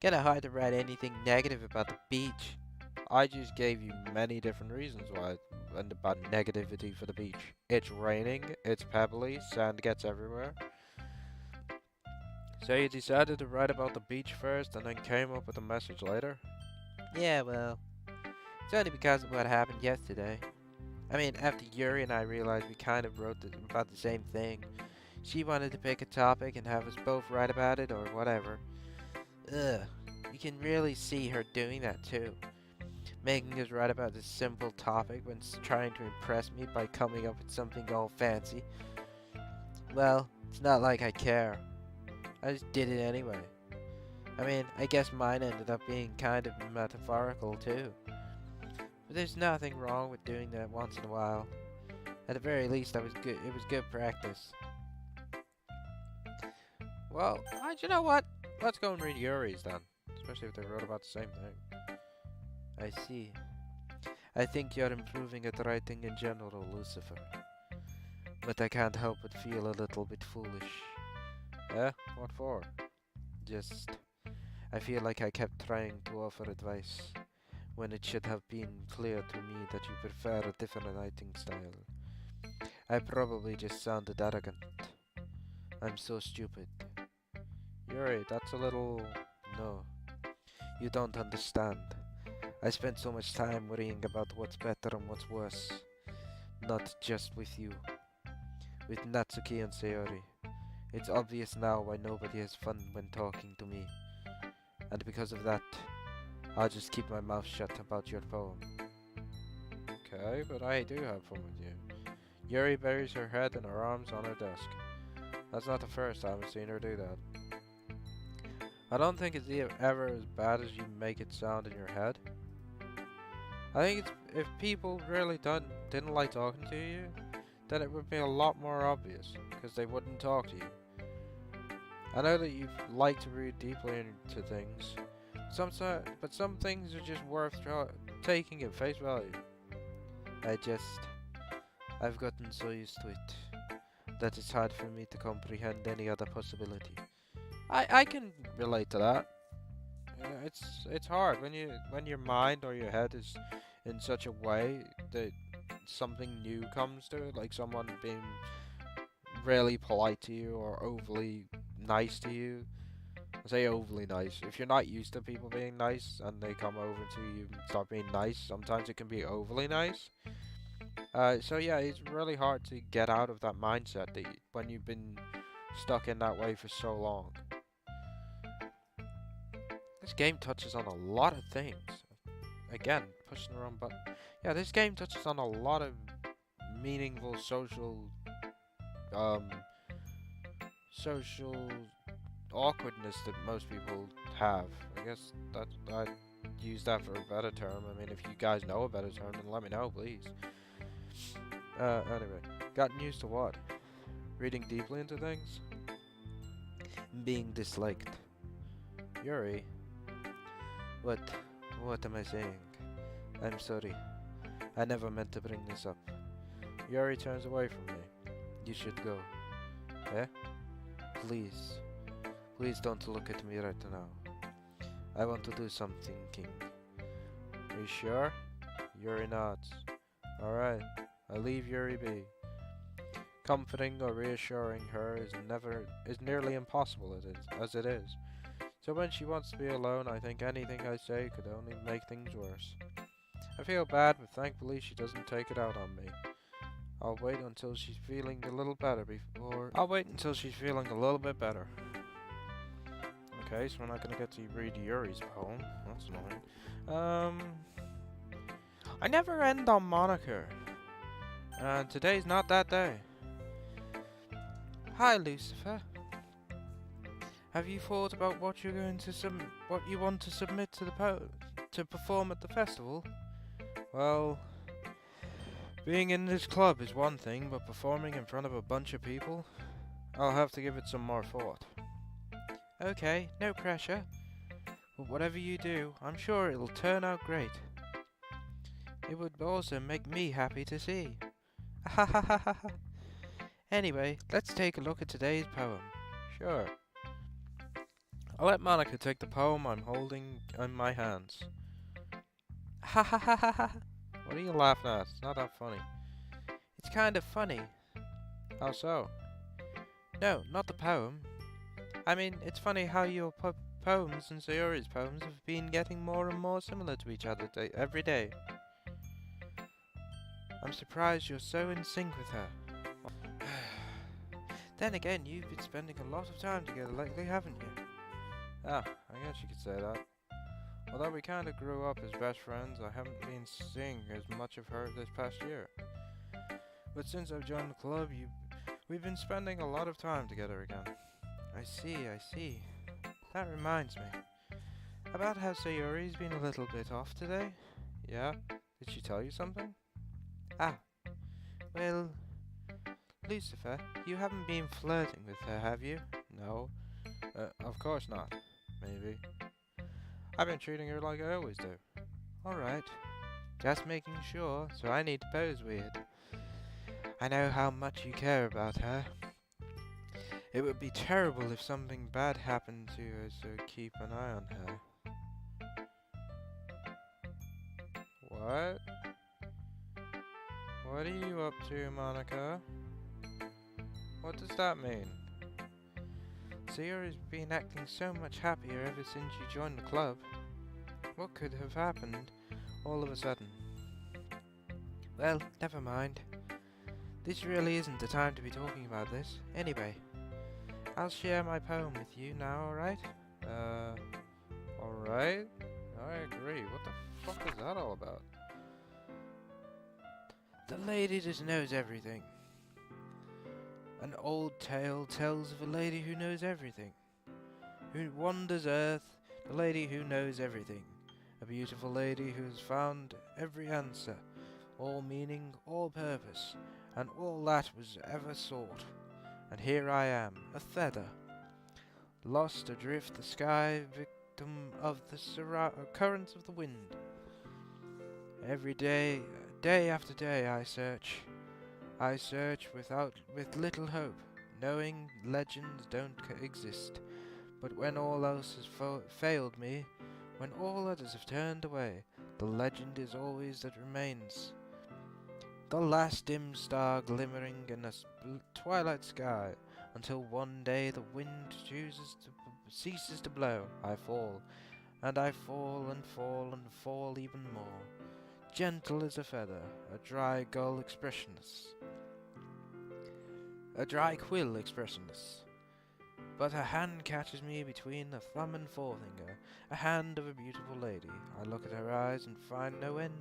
Kinda hard to write anything negative about the beach. I just gave you many different reasons why and about negativity for the beach. It's raining, it's pebbly, sand gets everywhere. So you decided to write about the beach first and then came up with a message later? Yeah, well, it's only because of what happened yesterday. I mean, after Yuri and I realized we kind of wrote about the same thing. She wanted to pick a topic and have us both write about it or whatever. Ugh, you can really see her doing that too. Making us write about this simple topic when trying to impress me by coming up with something all fancy. Well, it's not like I care. I just did it anyway. I mean, I guess mine ended up being kind of metaphorical too. But there's nothing wrong with doing that once in a while. At the very least, it was good practice. Well, you know what? Let's go and read Yuri's then. Especially if they wrote about the same thing. I see. I think you're improving at writing in general, Lucifer. But I can't help but feel a little bit foolish. Eh? What for? Just... I feel like I kept trying to offer advice, when it should have been clear to me that you prefer a different writing style. I probably just sounded arrogant. I'm so stupid. Yuri, that's a little... No. You don't understand. I spent so much time worrying about what's better and what's worse. Not just with you. With Natsuki and Sayori. It's obvious now why nobody has fun when talking to me. And because of that, I'll just keep my mouth shut about your poem. Okay, but I do have fun with you. Yuri buries her head in her arms on her desk. That's not the first time I've seen her do that. I don't think it's ever as bad as you make it sound in your head. I think it's, if people really didn't like talking to you, then it would be a lot more obvious, because they wouldn't talk to you. I know that you like to read deeply into things, but some things are just worth taking at face value. I've gotten so used to it, that it's hard for me to comprehend any other possibility. I can relate to that. It's hard when your mind or your head is in such a way that something new comes to it, like someone being really polite to you or overly nice to you. I say overly nice. If you're not used to people being nice and they come over to you and start being nice, sometimes it can be overly nice. So yeah, it's really hard to get out of that mindset when you've been stuck in that way for so long. This game touches on a lot of things. Again, pushing the wrong button. Yeah, this game touches on a lot of meaningful social awkwardness that most people have. I guess that I'd use that for a better term. I mean, if you guys know a better term, then let me know, please. Anyway, gotten used to what? Reading deeply into things? Being disliked. Yuri. What am I saying? I'm sorry. I never meant to bring this up. Yuri turns away from me. You should go. Eh? Please. Please don't look at me right now. I want to do some thinking. Are you sure? Yuri nods. Alright. I'll leave Yuri be. Comforting or reassuring her is nearly impossible as it is. So when she wants to be alone, I think anything I say could only make things worse. I feel bad, but thankfully she doesn't take it out on me. I'll wait until she's feeling a little better I'll wait until she's feeling a little bit better. Okay, so we're not gonna get to read Yuri's poem. That's annoying. I never end on Monika. And today's not that day. Hi, Lucifer. Have you thought about what you're going to what you want to submit to the to perform at the festival? Well, being in this club is one thing, but performing in front of a bunch of people, I'll have to give it some more thought. Okay, no pressure. But whatever you do, I'm sure it'll turn out great. It would also make me happy to see. Anyway, let's take a look at today's poem. Sure. I'll let Monika take the poem I'm holding in my hands. What are you laughing at? It's not that funny. It's kind of funny. How so? No, not the poem. I mean, it's funny how your poems and Sayori's poems have been getting more and more similar to each other every day. I'm surprised you're so in sync with her. Then again, you've been spending a lot of time together lately, haven't you? Ah, I guess you could say that. Although we kinda grew up as best friends, I haven't been seeing as much of her this past year. But since I've joined the club, we've been spending a lot of time together again. I see. That reminds me. About how Sayori's been a little bit off today? Yeah? Did she tell you something? Ah. Well, Lucifer, you haven't been flirting with her, have you? No. Of course not. Maybe. I've been treating her like I always do. Alright. Just making sure, so I need to pose weird. I know how much you care about her. It would be terrible if something bad happened to her, so keep an eye on her. What? What are you up to, Monika? What does that mean? Sayori's been acting so much happier ever since you joined the club. What could have happened all of a sudden? Well, never mind. This really isn't the time to be talking about this. Anyway, I'll share my poem with you now, alright? Alright? I agree. What the fuck is that all about? The lady that knows everything. An old tale tells of a lady who knows everything. Who wanders earth, the lady who knows everything. A beautiful lady who has found every answer, all meaning, all purpose, and all that was ever sought. And here I am, a feather, lost adrift the sky, victim of the currents of the wind. Every day, day after day I search with little hope, knowing legends don't exist. But when all else has failed me, when all others have turned away, the legend is always that remains. The last dim star glimmering in a twilight sky, until one day the wind ceases to blow. I fall, and I fall and fall and fall even more, gentle as a feather, a dry quill expressionless. But a hand catches me between the thumb and forefinger, a hand of a beautiful lady. I look at her eyes and find no end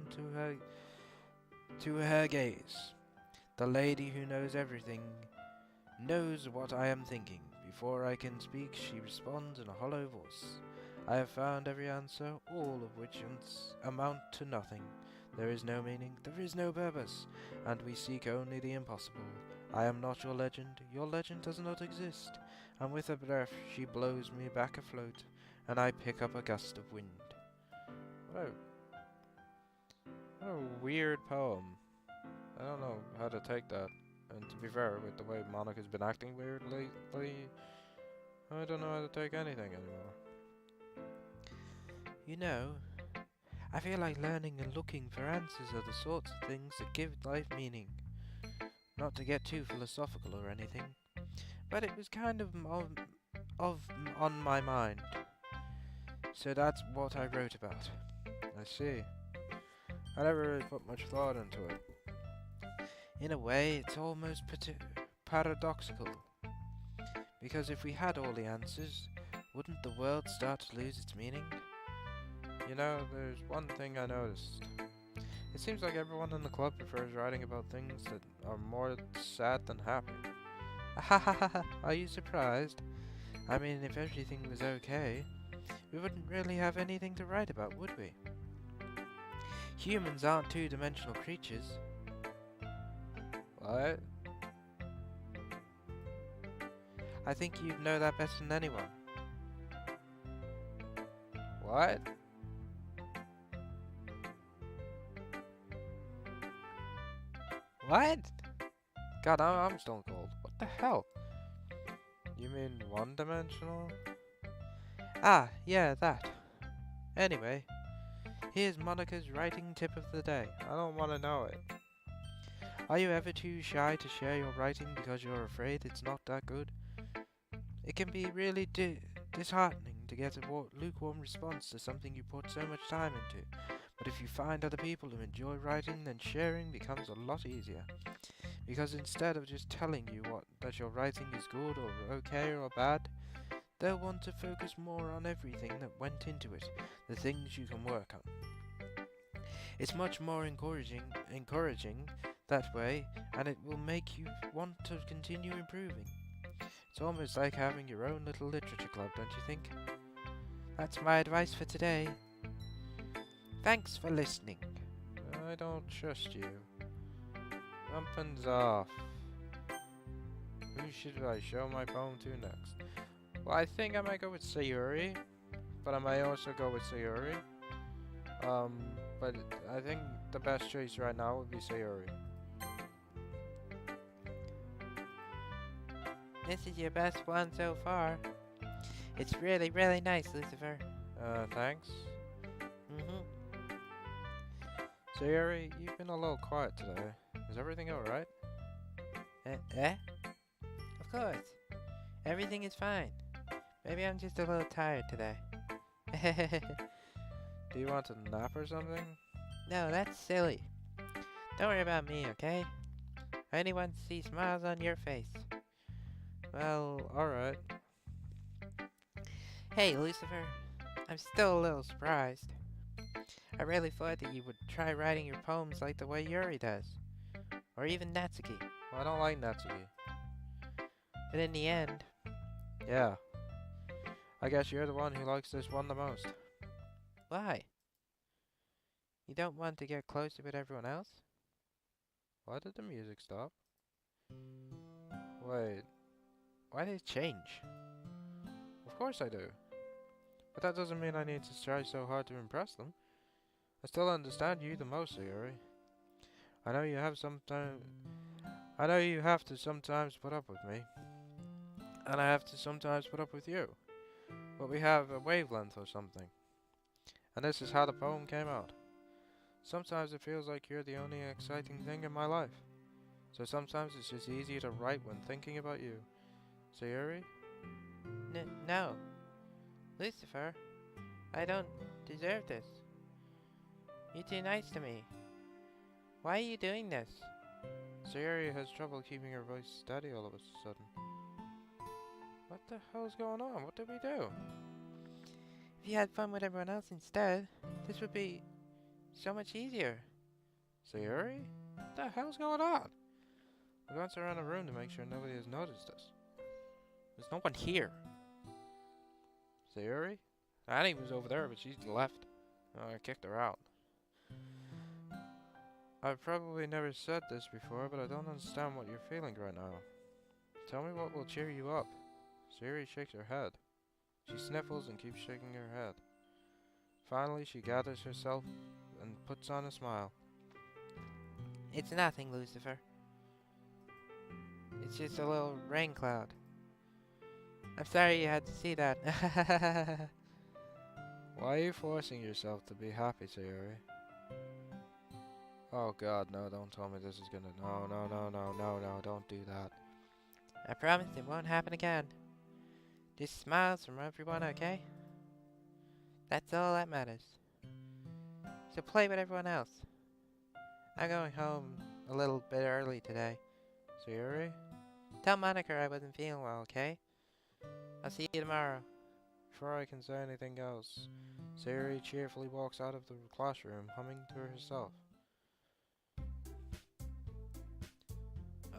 to her gaze. The lady who knows everything knows what I am thinking. Before I can speak, she responds in a hollow voice. I have found every answer, all of which amount to nothing. There is no meaning, there is no purpose, and we seek only the impossible. I am not your legend does not exist. And with a breath she blows me back afloat, and I pick up a gust of wind. What a weird poem. I don't know how to take that. And to be fair, with the way Monika's been acting weird lately, I don't know how to take anything anymore. You know, I feel like learning and looking for answers are the sorts of things that give life meaning. Not to get too philosophical or anything, but it was kind of on my mind. So that's what I wrote about. I see. I never really put much thought into it. In a way, it's almost paradoxical. Because if we had all the answers, wouldn't the world start to lose its meaning? You know, there's one thing I noticed. It seems like everyone in the club prefers writing about things that are more sad than happy. Are you surprised? I mean, if everything was okay, we wouldn't really have anything to write about, would we? Humans aren't two-dimensional creatures. What? I think you'd know that better than anyone. What? What? God, I'm stone cold. What the hell? You mean one-dimensional? Ah, yeah, that. Anyway, here's Monika's writing tip of the day. I don't want to know it. Are you ever too shy to share your writing because you're afraid it's not that good? It can be really disheartening to get a lukewarm response to something you put so much time into. But if you find other people who enjoy writing, then sharing becomes a lot easier. Because instead of just telling you that your writing is good or okay or bad, they'll want to focus more on everything that went into it, the things you can work on. It's much more encouraging that way, and it will make you want to continue improving. It's almost like having your own little literature club, don't you think? That's my advice for today. Thanks for listening. I don't trust you. Something's off. Who should I show my poem to next? Well, I think I might go with Sayori, but I might also go with Sayori. But I think the best choice right now would be Sayori. This is your best one so far. It's really, really nice, Lucifer. Thanks. Sayori, you've been a little quiet today. Is everything alright? Of course. Everything is fine. Maybe I'm just a little tired today. Do you want to nap or something? No, that's silly. Don't worry about me, okay? I only want to see smiles on your face. Well, alright. Hey, Lucifer. I'm still a little surprised. I really thought that you would try writing your poems like the way Yuri does. Or even Natsuki. Well, I don't like Natsuki. But in the end... Yeah. I guess you're the one who likes this one the most. Why? You don't want to get closer with everyone else? Why did the music stop? Wait. Why did it change? Of course I do. But that doesn't mean I need to try so hard to impress them. I still understand you the most, Sayori. I know you have to sometimes put up with me. And I have to sometimes put up with you. But we have a wavelength or something. And this is how the poem came out. Sometimes it feels like you're the only exciting thing in my life. So sometimes it's just easier to write when thinking about you. Sayori? No. Lucifer, I don't deserve this. You're too nice to me. Why are you doing this? Sayori has trouble keeping her voice steady all of a sudden. What the hell's going on? What did we do? If you had fun with everyone else instead, this would be so much easier. Sayori? What the hell's going on? We glanced around the room to make sure nobody has noticed us. There's no one here. Sayori? Annie was over there, but she's left. I kicked her out. I've probably never said this before, but I don't understand what you're feeling right now. Tell me what will cheer you up. Sayori shakes her head. She sniffles and keeps shaking her head. Finally, she gathers herself and puts on a smile. It's nothing, Lucifer. It's just a little rain cloud. I'm sorry you had to see that. Why are you forcing yourself to be happy, Sayori? Oh god, no, don't tell me this is gonna... No, don't do that. I promise it won't happen again. Just smiles from everyone, okay? That's all that matters. So play with everyone else. I'm going home a little bit early today. Sayori? Tell Monika I wasn't feeling well, okay? I'll see you tomorrow. Before I can say anything else, Sayori cheerfully walks out of the classroom, humming to herself.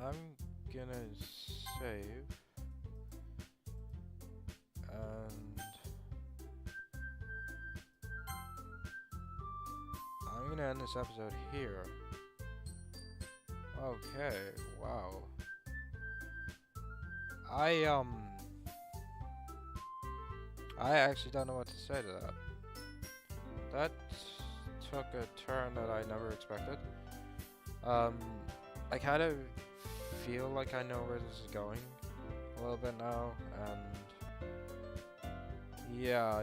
I'm gonna save And I'm gonna end this episode here. Okay, wow. I actually don't know what to say to that. That took a turn that I never expected. I kind of feel like I know where this is going a little bit now, and yeah,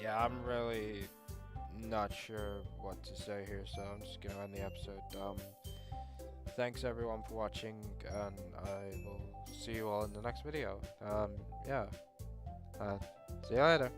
I'm really not sure what to say here, so I'm just gonna end the episode. Thanks everyone for watching, and I will see you all in the next video. Yeah, see you later.